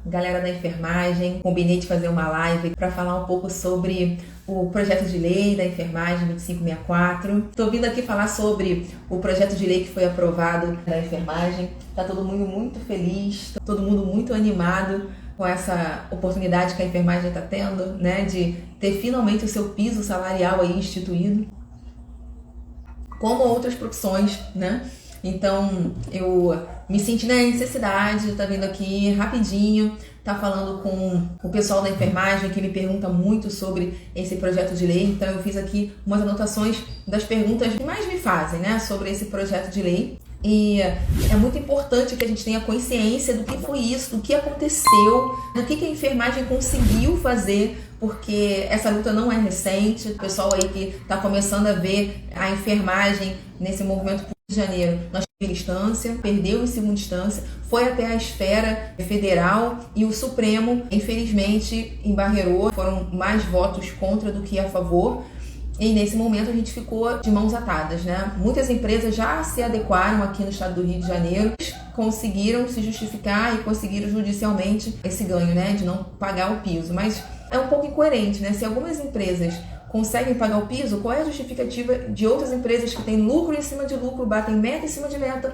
galera da enfermagem. Combinei de fazer uma live para falar um pouco sobre o projeto de lei da enfermagem 2564. Estou vindo aqui falar sobre o projeto de lei que foi aprovado na enfermagem. Está todo mundo muito feliz, todo mundo muito animado com essa oportunidade que a enfermagem está tendo, né, de ter finalmente o seu piso salarial aí instituído, como outras profissões, né? Então, eu me senti na necessidade de estar vindo aqui rapidinho, estar falando com o pessoal da enfermagem que me pergunta muito sobre esse projeto de lei. Então, eu fiz aqui umas anotações das perguntas que mais me fazem, né, sobre esse projeto de lei. E é muito importante que a gente tenha consciência do que foi isso, do que aconteceu, do que a enfermagem conseguiu fazer, porque essa luta não é recente. O pessoal aí que está começando a ver a enfermagem nesse movimento de janeiro, nós tivemos instância, perdeu em segunda instância, foi até a esfera federal e o Supremo, infelizmente, embarreirou. Foram mais votos contra do que a favor. E nesse momento a gente ficou de mãos atadas, né? Muitas empresas já se adequaram aqui no estado do Rio de Janeiro, conseguiram se justificar e conseguiram judicialmente esse ganho, né? De não pagar o piso. Mas é um pouco incoerente, né? Se algumas empresas conseguem pagar o piso, qual é a justificativa de outras empresas que têm lucro em cima de lucro, batem meta em cima de meta,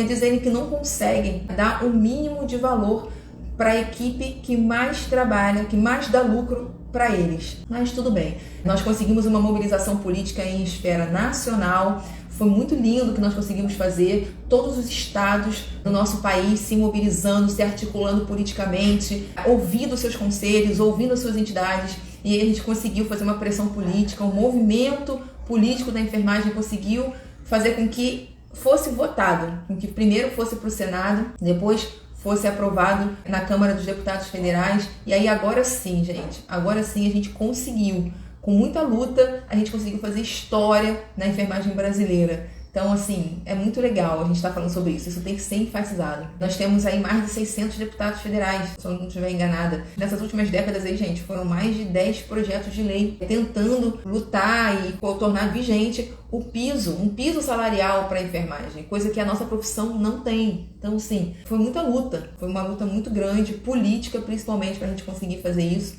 dizerem que não conseguem dar o mínimo de valor para a equipe que mais trabalha, que mais dá lucro para eles? Mas tudo bem, nós conseguimos uma mobilização política em esfera nacional. Foi muito lindo o que nós conseguimos fazer, todos os estados do nosso país se mobilizando, se articulando politicamente, ouvindo seus conselhos, ouvindo as suas entidades, e aí a gente conseguiu fazer uma pressão política. O movimento político da enfermagem conseguiu fazer com que fosse votado, com que primeiro fosse para o Senado, depois fosse aprovado na Câmara dos Deputados Federais. E aí agora sim, gente, agora sim a gente conseguiu, com muita luta, a gente conseguiu fazer história na enfermagem brasileira. Então, assim, é muito legal a gente estar falando sobre isso. Isso tem que ser enfatizado. Nós temos aí mais de 600 deputados federais, se eu não estiver enganada. Nessas últimas décadas aí, gente, foram mais de 10 projetos de lei tentando lutar e tornar vigente o piso, um piso salarial para a enfermagem, coisa que a nossa profissão não tem. Então, sim, foi muita luta. Foi uma luta muito grande, política principalmente, para a gente conseguir fazer isso.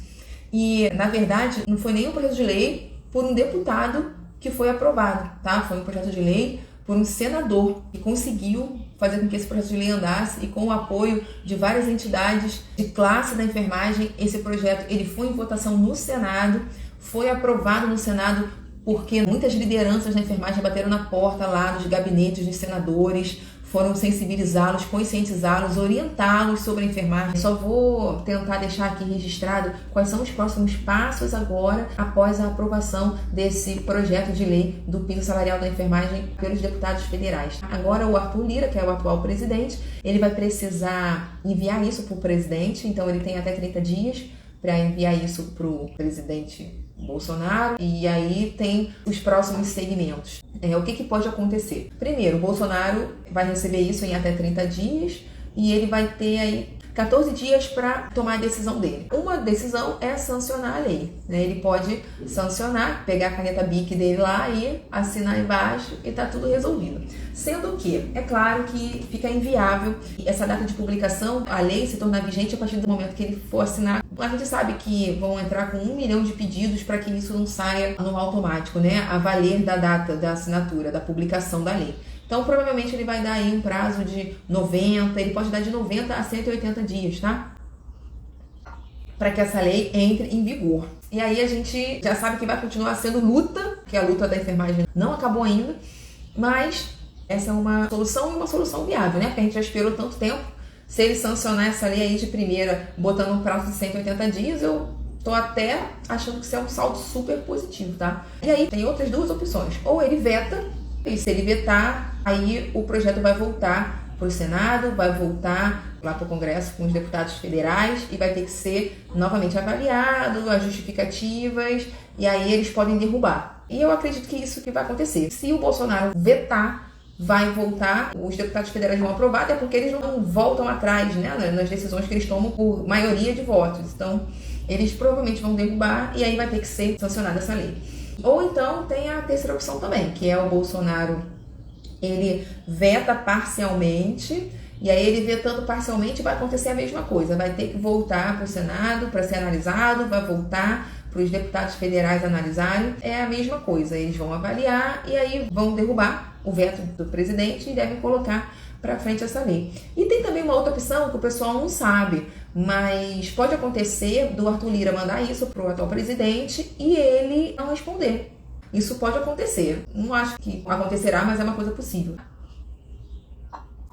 E, na verdade, não foi nem um projeto de lei por um deputado que foi aprovado, tá? Foi um projeto de lei por um senador que conseguiu fazer com que esse projeto de lei andasse, e com o apoio de várias entidades de classe da enfermagem, esse projeto ele foi em votação no Senado, foi aprovado no Senado porque muitas lideranças da enfermagem bateram na porta lá dos gabinetes dos senadores, foram sensibilizá-los, conscientizá-los, orientá-los sobre a enfermagem. Só vou tentar deixar aqui registrado quais são os próximos passos agora, após a aprovação desse projeto de lei do piso salarial da enfermagem pelos deputados federais. Agora o Arthur Lira, que é o atual presidente, ele vai precisar enviar isso para o presidente, então ele tem até 30 dias para enviar isso para o presidente Bolsonaro, e aí tem os próximos segmentos. O que pode acontecer? Primeiro, o Bolsonaro vai receber isso em até 30 dias e ele vai ter aí 14 dias para tomar a decisão dele. Uma decisão é sancionar a lei, né? Ele pode sancionar, pegar a caneta BIC dele lá e assinar embaixo e tá tudo resolvido. Sendo que, é claro que fica inviável essa data de publicação, a lei se tornar vigente a partir do momento que ele for assinar. A gente sabe que vão entrar com 1 milhão de pedidos para que isso não saia no automático, né? A valer da data da assinatura, da publicação da lei. Então, provavelmente ele vai dar aí um prazo de 90, ele pode dar de 90 a 180 dias, tá? Para que essa lei entre em vigor. E aí a gente já sabe que vai continuar sendo luta, que a luta da enfermagem não acabou ainda, mas essa é uma solução e uma solução viável, né? Porque a gente já esperou tanto tempo. Se ele sancionar essa lei aí de primeira, botando um prazo de 180 dias, eu tô até achando que isso é um saldo super positivo, tá? E aí tem outras duas opções. Ou ele veta, e se ele vetar, aí o projeto vai voltar para o Senado, vai voltar lá para o Congresso com os deputados federais e vai ter que ser novamente avaliado, as justificativas, e aí eles podem derrubar. E eu acredito que isso que vai acontecer. Se o Bolsonaro vetar, vai voltar, os deputados federais vão aprovar, até porque eles não voltam atrás, né, nas decisões que eles tomam por maioria de votos. Então, eles provavelmente vão derrubar e aí vai ter que ser sancionada essa lei. Ou então tem a terceira opção também, que é o Bolsonaro, ele veta parcialmente E aí ele vetando parcialmente, vai acontecer a mesma coisa, vai ter que voltar para o Senado para ser analisado, vai voltar para os deputados federais analisarem, é a mesma coisa, eles vão avaliar e aí vão derrubar o veto do presidente e devem colocar para frente essa lei. E tem também uma outra opção que o pessoal não sabe, mas pode acontecer do Arthur Lira mandar isso para o atual presidente e ele não responder. Isso pode acontecer, não acho que acontecerá, mas é uma coisa possível.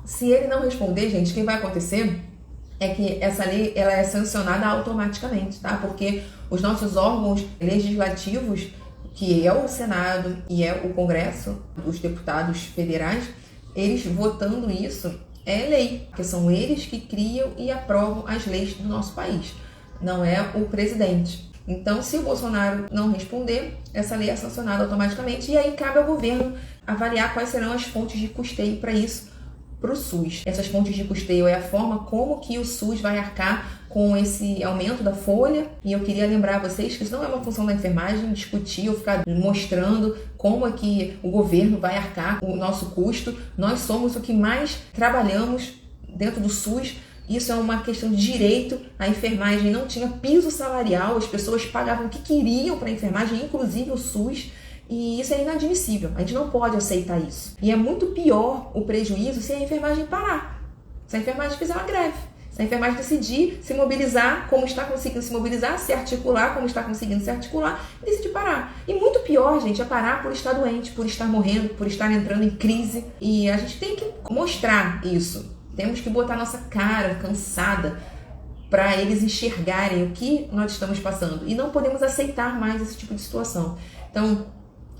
Se ele não responder, gente, o que vai acontecer é que essa lei ela é sancionada automaticamente, tá? Porque os nossos órgãos legislativos, que é o Senado e é o Congresso, os deputados federais, eles votando isso é lei, porque são eles que criam e aprovam as leis do nosso país, não é o presidente. Então, se o Bolsonaro não responder, essa lei é sancionada automaticamente e aí cabe ao governo avaliar quais serão as fontes de custeio para isso, para o SUS. Essas fontes de custeio é a forma como que o SUS vai arcar com esse aumento da folha. E eu queria lembrar a vocês que isso não é uma função da enfermagem, discutir ou ficar mostrando como é que o governo vai arcar com o nosso custo. Nós somos o que mais trabalhamos dentro do SUS. Isso é uma questão de direito. A enfermagem não tinha piso salarial, as pessoas pagavam o que queriam para a enfermagem, inclusive o SUS. E isso é inadmissível, a gente não pode aceitar isso. E é muito pior o prejuízo se a enfermagem parar, se a enfermagem fizer uma greve, se a enfermagem decidir se mobilizar como está conseguindo se mobilizar, se articular como está conseguindo se articular e decidir parar. E muito pior, gente, é parar por estar doente, por estar morrendo, por estar entrando em crise. E a gente tem que mostrar isso, temos que botar nossa cara cansada para eles enxergarem o que nós estamos passando. E não podemos aceitar mais esse tipo de situação. Então,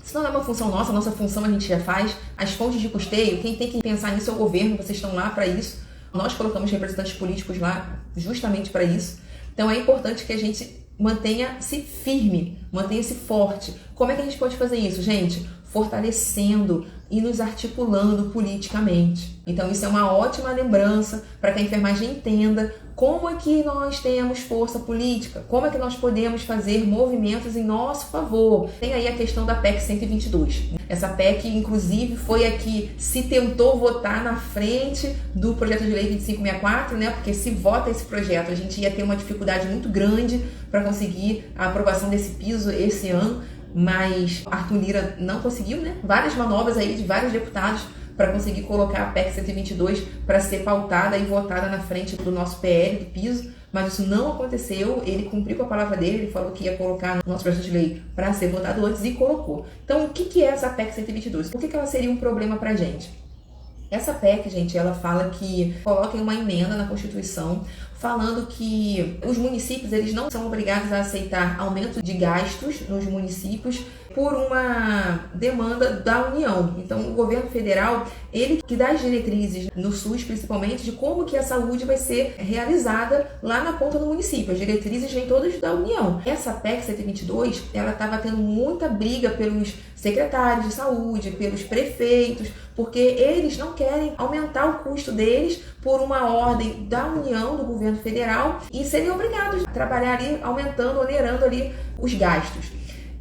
isso não é uma função nossa, nossa função a gente já faz. As fontes de custeio, quem tem que pensar nisso é o governo, vocês estão lá para isso. Nós colocamos representantes políticos lá justamente para isso. Então é importante que a gente mantenha-se firme, mantenha-se forte. Como é que a gente pode fazer isso, gente? Fortalecendo e nos articulando politicamente. Então isso é uma ótima lembrança para que a enfermagem entenda como é que nós temos força política, como é que nós podemos fazer movimentos em nosso favor. Tem aí a questão da PEC 122. Essa PEC, inclusive, foi a que se tentou votar na frente do projeto de lei 2564, né? Porque se vota esse projeto, a gente ia ter uma dificuldade muito grande para conseguir a aprovação desse piso esse ano, mas Arthur Lira não conseguiu, né? Várias manobras aí de vários deputados para conseguir colocar a PEC 122 para ser pautada e votada na frente do nosso PL, do piso, mas isso não aconteceu. Ele cumpriu com a palavra dele, ele falou que ia colocar no nosso projeto de lei para ser votado antes e colocou. Então, o que é essa PEC 122? Por que ela seria um problema para a gente? Essa PEC, gente, ela fala que coloquem uma emenda na Constituição falando que os municípios eles não são obrigados a aceitar aumento de gastos nos municípios por uma demanda da União. Então, o governo federal, ele que dá as diretrizes no SUS, principalmente, de como que a saúde vai ser realizada lá na ponta do município. As diretrizes vêm todas da União. Essa PEC 122, ela estava tendo muita briga pelos secretários de saúde, pelos prefeitos, porque eles não querem aumentar o custo deles por uma ordem da União, do governo federal, e serem obrigados a trabalhar ali, aumentando, onerando ali os gastos.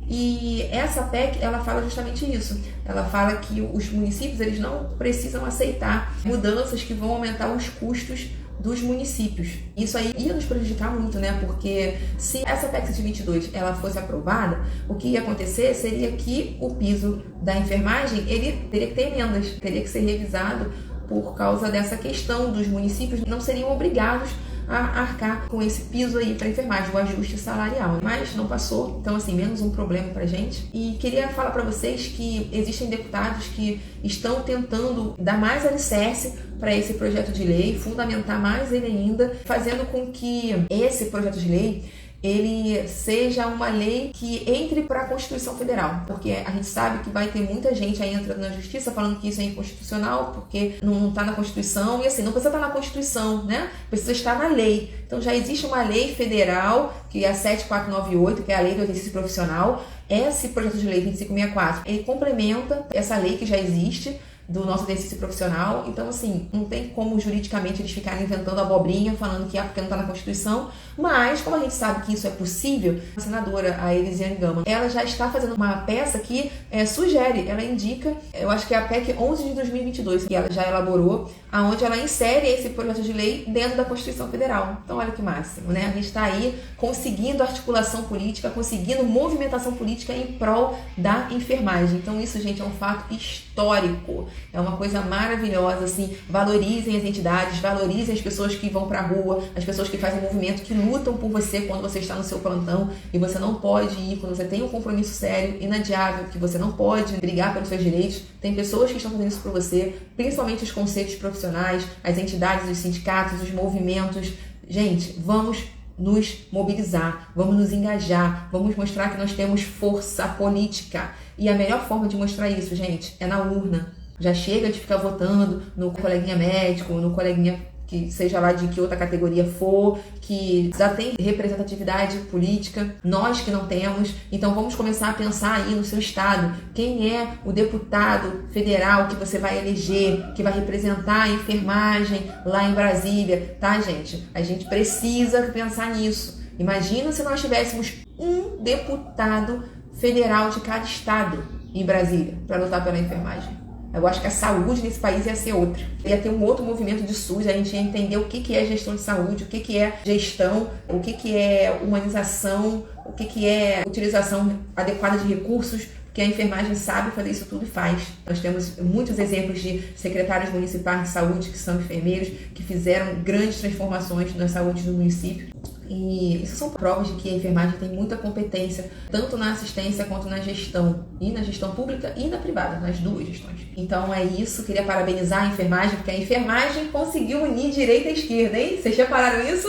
E essa PEC, ela fala justamente isso. Ela fala que os municípios eles não precisam aceitar mudanças que vão aumentar os custos dos municípios. Isso aí ia nos prejudicar muito, né? Porque se essa PEC 122 ela fosse aprovada, o que ia acontecer seria que o piso da enfermagem ele teria que ter emendas, teria que ser revisado por causa dessa questão dos municípios não seriam obrigados a arcar com esse piso aí para enfermagem, o ajuste salarial. Mas não passou, então assim, menos um problema pra gente. E queria falar para vocês que existem deputados que estão tentando dar mais alicerce para esse projeto de lei, fundamentar mais ele ainda, fazendo com que esse projeto de lei ele seja uma lei que entre para a Constituição Federal, porque a gente sabe que vai ter muita gente aí entrando na justiça falando que isso é inconstitucional, porque não está na Constituição, e assim, não precisa estar na Constituição, né? Precisa estar na lei. Então já existe uma lei federal, que é a 7498, que é a lei do exercício profissional. Esse projeto de lei 2564, ele complementa essa lei que já existe, do nosso exercício profissional. Então, assim, não tem como juridicamente eles ficarem inventando abobrinha, falando que é porque não está na Constituição, mas como a gente sabe que isso é possível, a senadora, a Elisiane Gama, ela já está fazendo uma peça que sugere, ela indica, eu acho que é a PEC 11 de 2022, que ela já elaborou, aonde ela insere esse projeto de lei dentro da Constituição Federal. Então, olha que máximo, né? A gente está aí conseguindo articulação política, conseguindo movimentação política em prol da enfermagem. Então, isso, gente, é um fato histórico. É uma coisa maravilhosa, assim. Valorizem as entidades, valorizem as pessoas que vão pra rua, as pessoas que fazem movimento, que lutam por você quando você está no seu plantão e você não pode ir, quando você tem um compromisso sério, inadiável, que você não pode brigar pelos seus direitos. Tem pessoas que estão fazendo isso por você, principalmente os conselhos profissionais, as entidades, os sindicatos, os movimentos. Gente, vamos nos mobilizar, vamos nos engajar, vamos mostrar que nós temos força política. E a melhor forma de mostrar isso, gente, é na urna. Já chega de ficar votando no coleguinha médico, no coleguinha que seja lá de que outra categoria for, que já tem representatividade política, nós que não temos. Então vamos começar a pensar aí no seu estado, quem é o deputado federal que você vai eleger, que vai representar a enfermagem lá em Brasília, tá, gente? A gente precisa pensar nisso. Imagina se nós tivéssemos um deputado federal de cada estado em Brasília para lutar pela enfermagem. Eu acho que a saúde nesse país ia ser outra. Ia ter um outro movimento de SUS, a gente ia entender o que é gestão de saúde, o que é gestão, o que é humanização, o que é utilização adequada de recursos, porque a enfermagem sabe fazer isso tudo e faz. Nós temos muitos exemplos de secretários municipais de saúde que são enfermeiros, que fizeram grandes transformações na saúde do município. E isso são provas de que a enfermagem tem muita competência, tanto na assistência quanto na gestão, e na gestão pública e na privada, nas duas gestões. Então é isso, queria parabenizar a enfermagem, porque a enfermagem conseguiu unir direita e esquerda, hein? Vocês repararam isso?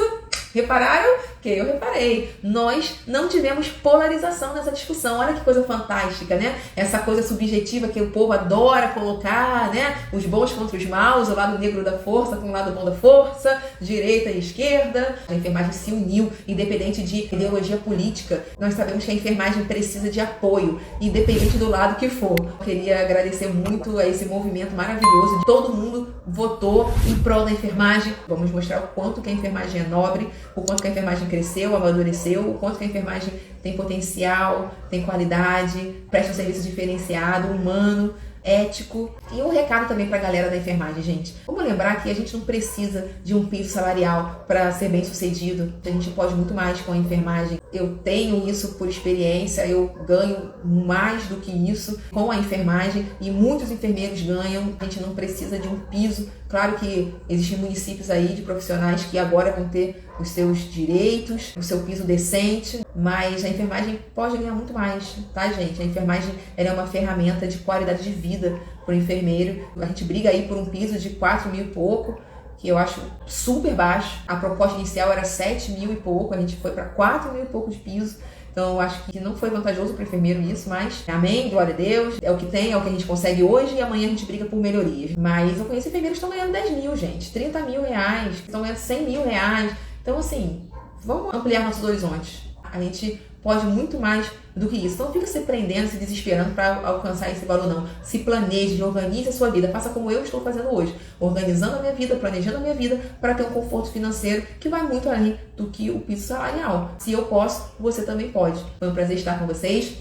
Repararam? Que eu reparei. Nós não tivemos polarização nessa discussão. Olha que coisa fantástica, né? Essa coisa subjetiva que o povo adora colocar, né? Os bons contra os maus, o lado negro da força com o lado bom da força, direita e esquerda. A enfermagem se uniu, independente de ideologia política. Nós sabemos que a enfermagem precisa de apoio, independente do lado que for. Eu queria agradecer muito a esse movimento maravilhoso. Todo mundo votou em prol da enfermagem. Vamos mostrar o quanto que a enfermagem é nobre, o quanto que a enfermagem cresceu, amadureceu, o quanto que a enfermagem tem potencial, tem qualidade, presta um serviço diferenciado, humano, ético. E um recado também para a galera da enfermagem, gente. Vamos lembrar que a gente não precisa de um piso salarial para ser bem sucedido. A gente pode muito mais com a enfermagem. Eu tenho isso por experiência, eu ganho mais do que isso com a enfermagem e muitos enfermeiros ganham. A gente não precisa de um piso. Claro que existem municípios aí de profissionais que agora vão ter os seus direitos, o seu piso decente, mas a enfermagem pode ganhar muito mais, tá, gente? A enfermagem ela é uma ferramenta de qualidade de vida para o enfermeiro. A gente briga aí por um piso de 4 mil e pouco, que eu acho super baixo. A proposta inicial era 7 mil e pouco, a gente foi para 4 mil e pouco de piso. Então eu acho que não foi vantajoso para o enfermeiro isso, mas amém, glória a Deus, é o que tem, é o que a gente consegue hoje e amanhã a gente briga por melhorias. Mas eu conheço enfermeiros que estão ganhando 10 mil, gente, 30 mil reais, estão ganhando 100 mil reais. Então assim, vamos ampliar nossos horizontes. A gente pode muito mais do que isso. Então não fica se prendendo, se desesperando para alcançar esse valor, não. Se planeje, organize a sua vida. Faça como eu estou fazendo hoje. Organizando a minha vida, planejando a minha vida para ter um conforto financeiro que vai muito além do que o piso salarial. Se eu posso, você também pode. Foi um prazer estar com vocês.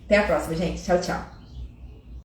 Até a próxima, gente. Tchau, tchau.